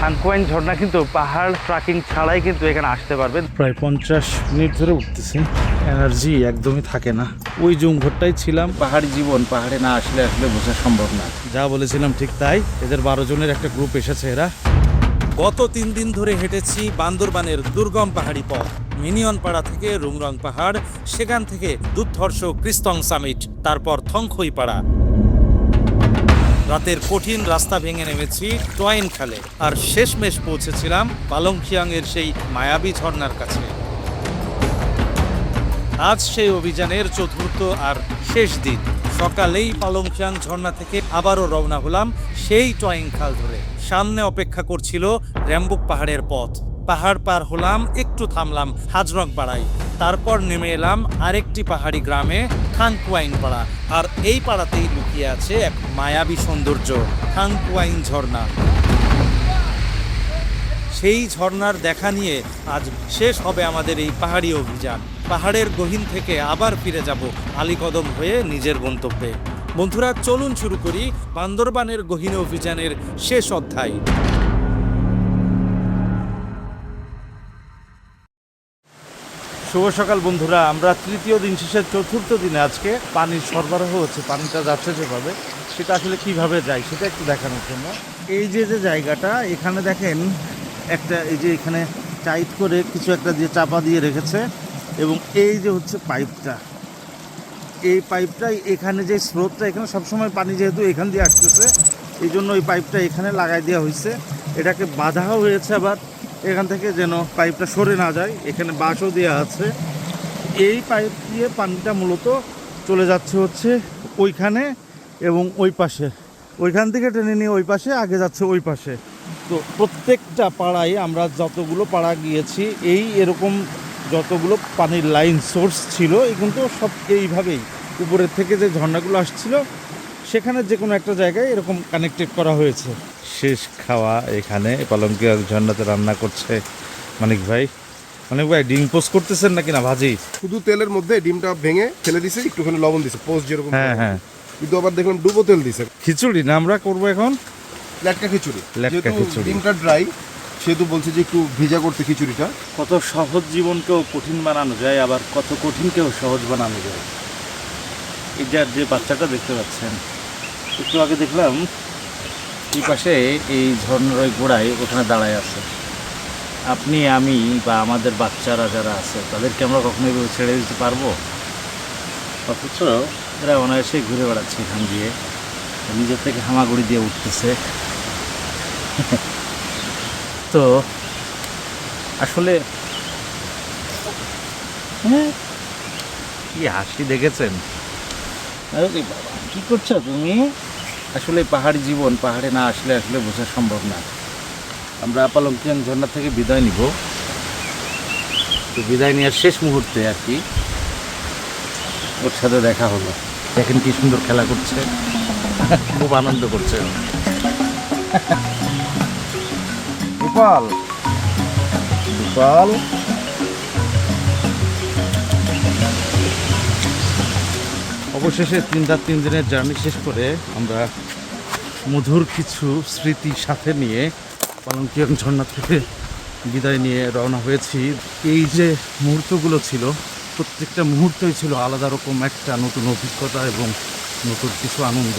থানকুয়াইন ঝর্ণা কিন্তু পাহাড় ট্রাকিং ছাড়াই কিন্তু এখানে আসতে পারবেন। প্রায় 50 মিনিট ধরে উঠতেছি, এনার্জি একদমই থাকে না। ওই জুমঘরটাই ছিলাম। পাহাড়ি জীবন পাহাড়ে না আসলে বোঝা সম্ভব না। যা বলেছিলাম ঠিক তাই, এদের 12 জনের একটা গ্রুপ এসেছে। এরা গত 3 দিন ধরে হেঁটেছি বান্দরবানের দুর্গম পাহাড়ি পথ। মিনিয়নপাড়া থেকে রুংরং পাহাড়, সেখান থেকে দুধধর্ষ ক্রিস্তং সামিট, তারপর থংখইপাড়া। রাতের কঠিন রাস্তা ভেঙে নেমেছি টোয়াইন খালে, আর শেষমেশ পৌঁছেছিলাম পালংখিয়াং এর সেই মায়াবী ঝর্ণার কাছে। আজ সেই অভিযানের চতুর্থ আর শেষ দিন। সকালেই পালংখিয়াং ঝর্ণা থেকে আবারও রওনা হলাম সেই টোয়াইন খাল ধরে। সামনে অপেক্ষা করছিল র্যাম্বুক পাহাড়ের পথ। পাহাড় পার হলাম, একটু থামলাম হাজরং পাড়ায়, তারপর নেমে এলাম আরেকটি পাহাড়ি গ্রামে থানকুয়াইন পাড়া। আর এই পাড়াতেই লুকিয়ে আছে এক মায়াবী সৌন্দর্য, থানকুয়াইন ঝর্ণা। সেই ঝর্ণার দেখা নিয়ে আজ শেষ হবে আমাদের এই পাহাড়ি অভিযান। পাহাড়ের গহীন থেকে আবার ফিরে যাব আলীকদম হয়ে নিজের গন্তব্যে। বন্ধুরা, চলুন শুরু করি বান্দরবানের গহীন অভিযানের শেষ অধ্যায়। শুভ সকাল বন্ধুরা। আমরা তৃতীয় দিন শেষের চতুর্থ দিনে আজকে পানির সরবরাহ হচ্ছে, পানিটা যাচ্ছে যেভাবে, সেটা আসলে কিভাবে যায় সেটা একটু দেখানোর জন্য। এই যে জায়গাটা, এখানে দেখেন একটা, এই যে এখানে টাইট করে কিছু একটা দিয়ে চাপা দিয়ে রেখেছে, এবং এই যে হচ্ছে পাইপটা, এই পাইপটাই এখানে যে স্রোতটা, এখানে সবসময় পানি যেহেতু এখান দিয়ে আসতেছে, এই জন্য ওই পাইপটা এখানে লাগাই দেওয়া হয়েছে। এটাকে বাঁধাও হয়েছে আবার এখান থেকে, যেন পাইপটা সরে না যায়। এখানে বাঁশও দেওয়া আছে। এই পাইপ দিয়ে পানিটা মূলত চলে যাচ্ছে হচ্ছে ওইখানে এবং ওই পাশে, ওইখান থেকে টেনে নিয়ে ওই পাশে আগে যাচ্ছে ওই পাশে। তো প্রত্যেকটা পাড়ায় আমরা যতগুলো পাড়া গিয়েছি, এরকম যতগুলো পানির লাইন সোর্স ছিল, এই কিন্তু সব এইভাবেই উপরের থেকে যে ঝর্ণাগুলো আসছিল সেখানে যে কোনো একটা জায়গায় এরকম কানেক্টেড করা হয়েছে। শেষ খাওয়া এখানে পালংখিয়াং ঝর্ণাতে রান্না করছে মানিক ভাই। মানিক ভাই, ডিম পোস্ট করতেছেন নাকি না ভাজি? শুধু তেলের মধ্যে ডিমটা ভেঙে ফেলে দিছে, একটুখানি লবণ দিছে, পোস্ট যেরকম। হ্যাঁ হ্যাঁ, কিন্তু আবার দেখলাম ডুবো তেল দিছে। খিচুড়ি না আমরা করবো এখন, লেটকা খিচুড়ি। লেটকা খিচুড়ি। ডিমটা ড্রাই, সেহেতু বলছে যে একটু ভিজা করতে খিচুড়িটা। কত সহজ জীবনকেও কঠিন বানানো যায়, আবার কত কঠিনকেও সহজ বানানো যায়। এই যে বাচ্চাটা দেখতে পাচ্ছেন, একটু আগে দেখলাম এই পাশে এই ঝর্ণার ওই গোড়ায় ওখানে দাঁড়ায় আছে। আপনি, আমি বা আমাদের বাচ্চারা যারা আছে, তাদেরকে আমরা কখনো এভাবে ছেড়ে দিতে পারবো? অথচ এরা অনায়াসেই ঘুরে বেড়াচ্ছে এখান দিয়ে, নিজের থেকে হামাগুড়ি দিয়ে উঠতেছে। তো আসলে কি হাসি দেখেছেন? আরে বাবা, কি করছো তুমি? আসলে পাহাড়ি জীবন পাহাড়ে না আসলে বোঝা সম্ভব না। আমরা পালংখিয়াং ঝর্ণা থেকে বিদায় নিব। তো বিদায় নেওয়ার শেষ মুহূর্তে আর কি ওর সাথে দেখা হলো। দেখেন কি সুন্দর খেলা করছে, খুব আনন্দ করছে। গোপাল গোপাল, অবশেষে 3 দিনের জার্নি শেষ করে আমরা মধুর কিছু স্মৃতি সাথে নিয়ে পালংখিয়াং ঝর্ণা থেকে বিদায় নিয়ে রওনা হয়েছি। এই যে মুহূর্তগুলো ছিল, প্রত্যেকটা মুহূর্তই ছিল আলাদা রকম একটা নতুন অভিজ্ঞতা এবং নতুন কিছু আনন্দ।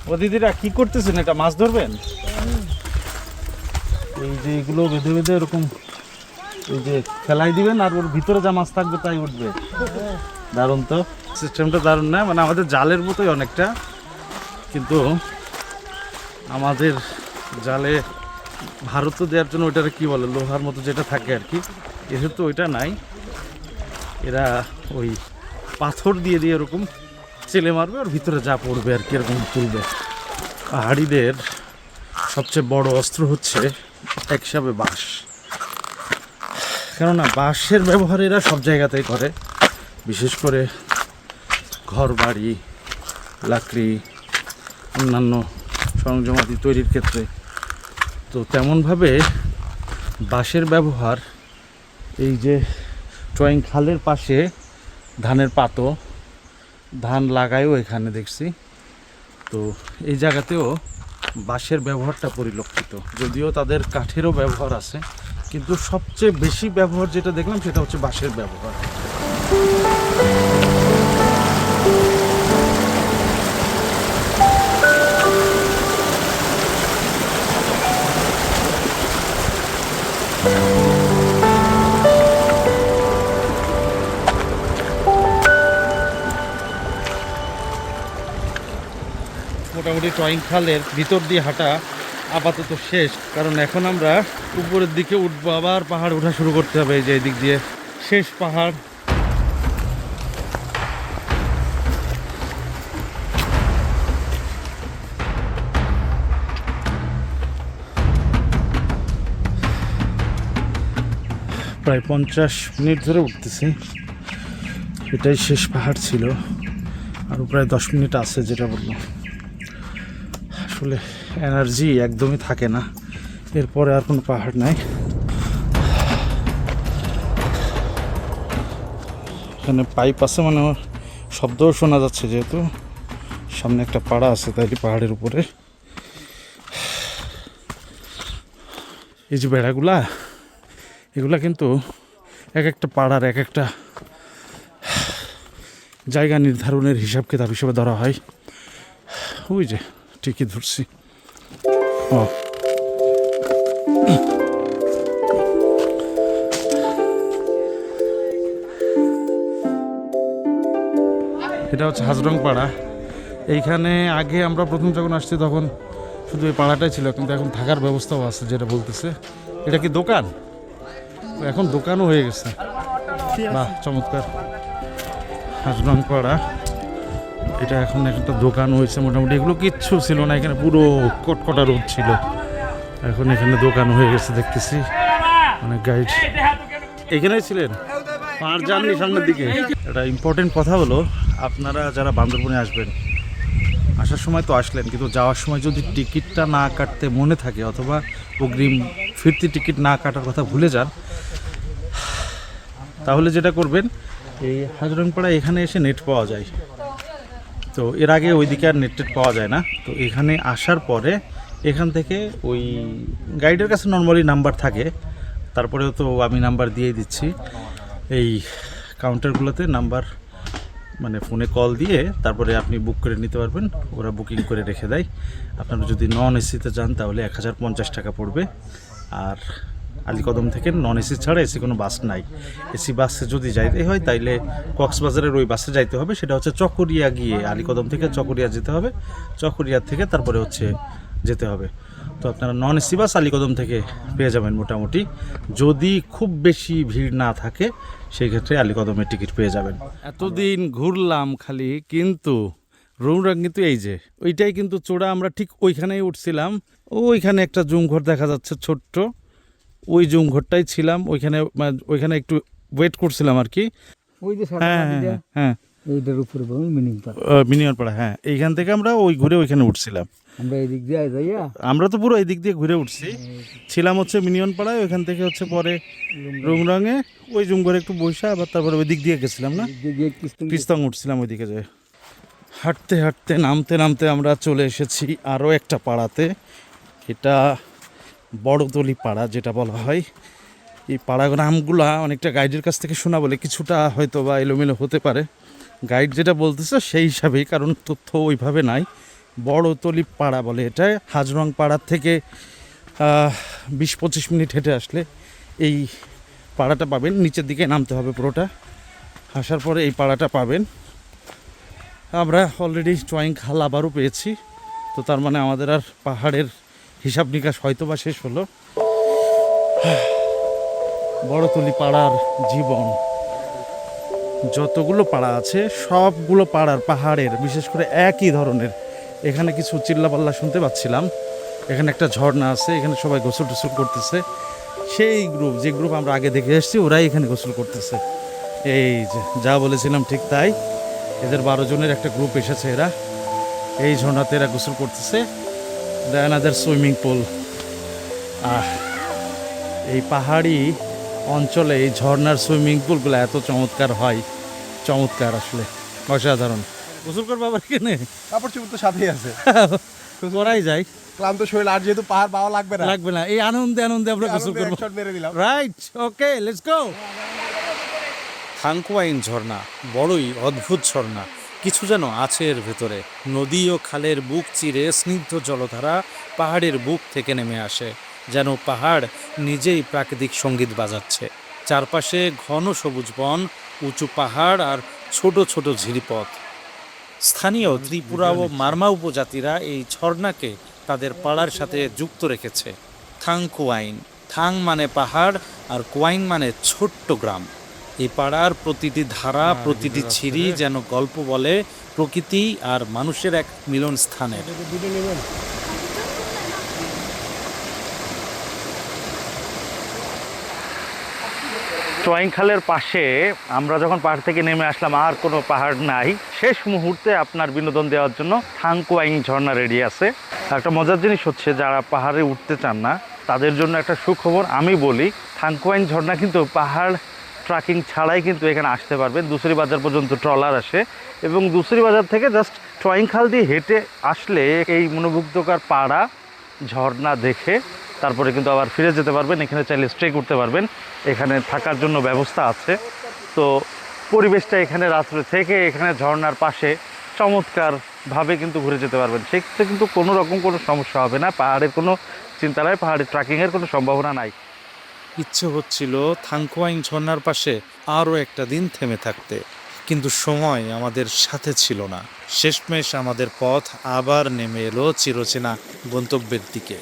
ও দিদিরা কি করতেছেন? এটা মাছ ধরবেন? এই যে এগুলো বেঁধে বেঁধে এরকম এই যে ফেলাই দিবেন, আর ওর ভিতরে যা মাছ থাকবে তাই উঠবে। দারুণ তো, সিস্টেমটা দারুণ না? মানে আমাদের জালের মতোই অনেকটা, কিন্তু আমাদের জালে ভারত দেওয়ার জন্য ওইটারে কি বলে, লোহার মতো যেটা থাকে আর কি, এদের তো ওইটা নাই। এরা ওই পাথর দিয়ে দিয়ে এরকম চেলে মারবে, ওর ভিতরে যা পড়বে আর কি এরকম তুলবে। পাহাড়িদের সবচেয়ে বড় অস্ত্র হচ্ছে এক হিসাবে বাঁশ, কেননা বাঁশের ব্যবহার এরা সব জায়গাতেই করে, বিশেষ করে ঘর বাড়ি, লাকড়ি, অন্যান্য সরঞ্জামাদি তৈরির ক্ষেত্রে। তো তেমনভাবে বাঁশের ব্যবহার এই যে টোয়াইন খালের পাশে ধানের পাতো, ধান লাগায়ও এখানে দেখছি। তো এই জায়গাতেও বাঁশের ব্যবহারটা পরিলক্ষিত, যদিও তাদের কাঠেরও ব্যবহার আছে, কিন্তু সবচেয়ে বেশি ব্যবহার যেটা দেখলাম সেটা হচ্ছে বাঁশের ব্যবহার। মোটামুটি টয়িং খালের ভিতর দিয়ে হাঁটা আপাতত শেষ, কারণ এখন আমরা উপরের দিকে উঠবো, আবার পাহাড় ওঠা শুরু করতে হবে। এই যে এই দিক দিয়ে শেষ পাহাড়। প্রায় 50 মিনিট ধরে উঠতেছি, এটাই শেষ পাহাড় ছিল, আরও প্রায় 10 মিনিট আছে যেটা বললো। আসলে এনার্জি একদমই থাকে না, এরপরে আর কোনো পাহাড় নাই। এখানে পাইপ আছে, মানে শব্দও শোনা যাচ্ছে, যেহেতু সামনে একটা পাড়া আছে তাই পাহাড়ের উপরে। এই যে বেড়াগুলা, এগুলা কিন্তু এক একটা পাড়ার এক একটা জায়গা নির্ধারণের হিসাব কিতাব হিসেবে ধরা হয়। ওই যে ঠিকই ধরছি। ও এটা হচ্ছে হাজরং পাড়া। এইখানে আগে আমরা প্রথম যখন আসছি তখন শুধু এই পাড়াটাই ছিল, কিন্তু এখন থাকার ব্যবস্থাও আছে যেটা বলতেছে। এটা কি দোকান? এখন দোকানও হয়ে গেছে। বাহ, চমৎকার। হাজরং পাড়া, এটা এখন একটা দোকান হয়েছে মোটামুটি। এগুলো কিচ্ছু ছিল না, এখানে পুরো কটকটা রোদ ছিল, এখন এখানে দোকান হয়ে গেছে দেখতেছি। অনেক গাইড এখানেই ছিলেন, আর যাননি সামনের দিকে। একটা ইম্পর্টেন্ট কথা হলো, আপনারা যারা বান্দরবনে আসবেন, আসার সময় তো আসলেন, কিন্তু যাওয়ার সময় যদি টিকিটটা না কাটতে মনে থাকে অথবা অগ্রিম ফিরতি টিকিট না কাটার কথা ভুলে যান, তাহলে যেটা করবেন, এই হাজরংপাড়া এখানে এসে নেট পাওয়া যায়। তো এর আগে ওইদিকে আর নেট পাওয়া যায় না। তো এখানে আসার পরে এখান থেকে ওই গাইডের কাছে নর্মালি নাম্বার থাকে, তারপরেও তো আমি নাম্বার দিয়ে দিচ্ছি। এই কাউন্টারগুলোতে নাম্বার, মানে ফোনে কল দিয়ে তারপরে আপনি বুক করে নিতে পারবেন, ওরা বুকিং করে রেখে দেয়। আপনারা যদি নন এসিতে যান তাহলে 1050 টাকা পড়বে। আর আলীকদম থেকে নন এসি ছাড়া এসি কোনো বাস নাই। এসি বাসে যদি যাইতে হয় তাইলে কক্সবাজারের ওই বাসে যাইতে হবে, সেটা হচ্ছে চকরিয়া গিয়ে আলীকদম থেকে চকরিয়া যেতে হবে, চকরিয়া থেকে তারপরে হচ্ছে যেতে হবে। তো আপনারা নন এসি বাস আলীকদম থেকে পেয়ে যাবেন মোটামুটি, যদি খুব বেশি ভিড় না থাকে সেই ক্ষেত্রে আলীকদমের টিকিট পেয়ে যাবেন। এতদিন ঘুরলাম খালি, কিন্তু রৌনক কিন্তু এই যে ওইটাই কিন্তু চূড়া, আমরা ঠিক ওইখানেই উঠছিলাম। ওইখানে একটা জুমঘর দেখা যাচ্ছে ছোট্ট, ওই জুমঘরটাই ছিলাম, ওইখানে একটু ওয়েট করছিলাম আর কি। ওই যে হ্যাঁ হ্যাঁ, এইটার উপরে মিনিমাম পাড়া, হ্যাঁ, এইখান থেকে আমরা ওই ঘুরে ওইখানে উঠছিলাম। আমরা এদিক দিয়ে যাইয়া আমরা তো পুরো এই দিক দিয়ে ঘুরে উঠছি, ছিলাম হচ্ছে মিনিয়ন পাড়ায়, ওইখান থেকে হচ্ছে পরে রংরঙে ওই জুমঘরে একটু বৈশা, আবার তারপরে ওই দিক দিয়ে গেছিলাম না, পিস্তং উঠছিলাম ওইদিকে যায়। হাঁটতে হাঁটতে নামতে নামতে আমরা চলে এসেছি আরও একটা পাড়াতে। এটা বড়তলি পাড়া যেটা বলা হয়। এই পাড়া নামগুলা অনেকটা গাইডের কাছ থেকে শোনা বলে কিছুটা হয়তো বা এলোমেলো হতে পারে, গাইড যেটা বলতেছে সেই হিসাবেই, কারণ তথ্য ওইভাবে নাই। বড়তলি পাড়া বলে এটা। হাজরং পাড়ার থেকে 20-25 মিনিট হেঁটে আসলে এই পাড়াটা পাবেন। নিচের দিকে নামতে হবে পুরোটা, আসার পরে এই পাড়াটা পাবেন। আমরা অলরেডি টয়িং খাল আবারও পেয়েছি, তো তার মানে আমাদের আর পাহাড়ের হিসাব নিকাশ হয়তো বা শেষ হলো। বড়তলি পাড়ার জীবন, যতগুলো পাড়া আছে সবগুলো পাড়ার পাহাড়ের বিশেষ করে একই ধরনের। এখানে কিছু চিল্লাপাল্লা শুনতে পাচ্ছিলাম, এখানে একটা ঝর্ণা আছে, এখানে সবাই গোসল টোসল করতেছে। সেই গ্রুপ, যে গ্রুপ আমরা আগে দেখে এসেছি, ওরাই এখানে গোসল করতেছে। এই যে যা বলেছিলাম ঠিক তাই, এদের 12 জনের একটা গ্রুপ এসেছে, এরা এই ঝর্ণাতে এরা গোসল করতেছে। দেয়ানাদের সুইমিং পুল। এই পাহাড়ি অঞ্চলে এই ঝর্ণার সুইমিং পুলগুলো এত চমৎকার হয়, চমৎকার, আসলে অসাধারণ। গোসল করবো আবার কেনে, কাপড় চোপড় তো সাথেই আছে, করাই যায়। ক্লান্ত শরীর আর যেহেতু পাহাড় পাওয়া লাগবে না লাগবে না, এই আনন্দে আনন্দে আমরা গোসল আনন্দে করবো। এক shot মেরে দিলাম। Right, okay, let's go. থাংকুয়াইন ঝর্ণা বড়ই অদ্ভুত ঝর্ণা, কিছু যেন আছে এর ভেতরে। নদী ও খালের বুক চিরে স্নিগ্ধ জলধারা পাহাড়ের বুক থেকে নেমে আসে, যেন পাহাড় নিজেই প্রাকৃতিক সঙ্গীত বাজাচ্ছে। চারপাশে ঘন সবুজ বন, উঁচু পাহাড় আর ছোট ছোট ঝিরিপথ। স্থানীয় ত্রিপুরা ও মারমা উপজাতিরা এই ঝর্ণাকে তাদের পাড়ার সাথে যুক্ত রেখেছে। থাংকুয়াইন, থাং মানে পাহাড় আর কুয়াইন মানে ছোট্ট গ্রাম। এই পাড়ার প্রতিটি ধারা, প্রতিটি ছিরি যেন গল্প বলে প্রকৃতি আর মানুষের এক মিলন স্থানের। চোয়াইং খালের পাশে আমরা যখন পাহাড় থেকে নেমে আসলাম, আর কোনো পাহাড় নাই। শেষ মুহূর্তে আপনার বিনোদন দেওয়ার জন্য থাংকুয়াইং ঝর্ণা রেডি আছে। একটা মজার জিনিস হচ্ছে, যারা পাহাড়ে উঠতে চান না তাদের জন্য একটা সুখবর আমি বলি, থাংকুয়াইং ঝর্ণা কিন্তু পাহাড় ট্রাকিং ছাড়াই কিন্তু এখানে আসতে পারবেন। দুসরি বাজার পর্যন্ত ট্রলার আসে এবং দুসরি বাজার থেকে জাস্ট চোয়াইং খাল দিয়ে হেঁটে আসলে এই মনোমুগ্ধকর পাড়া ঝর্ণা দেখে তারপরে কিন্তু আবার ফিরে যেতে পারবেন। এখানে চাইলে স্টে করতে পারবেন, এখানে থাকার জন্য ব্যবস্থা আছে। তো পরিবেশটা এখানে রাত্রে থেকে এখানে ঝর্ণার পাশে চমৎকারভাবে কিন্তু ঘুরে যেতে পারবেন। সেক্ষেত্রে কিন্তু কোনো রকম কোনো সমস্যা হবে না, পাহাড়ের কোনো চিন্তা নাই, পাহাড়ে ট্রেকিংয়ের কোনো সম্ভাবনা নাই। ইচ্ছে হচ্ছিল থাংকুয়াইন ঝর্ণার পাশে আরও একটা দিন থেমে থাকতে, কিন্তু সময় আমাদের সাথে ছিল না। শেষমেশ আমাদের পথ আবার নেমে এলো চিরচেনা গন্তব্যের দিকে,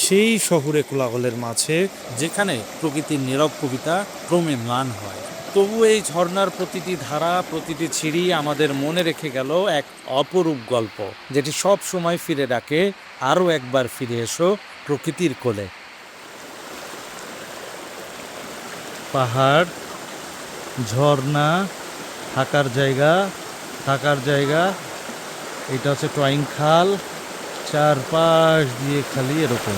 সেই শহুরে কোলাহলের মাঝে যেখানে প্রকৃতির নীরব কবিতা ক্রমে ম্লান হয়। তবু এই ঝর্ণার প্রতিটি ধারা, প্রতিটি ছিরি আমাদের মনে রেখে গেল এক অপরূপ গল্প, যেটি সব সময় ফিরে ডাকে, আরও একবার ফিরে এসো প্রকৃতির কোলে। পাহাড়, ঝর্ণা, থাকার জায়গা, এটা হচ্ছে ট্রয়িং খাল, চারপাশ দিয়ে খালি এরকম।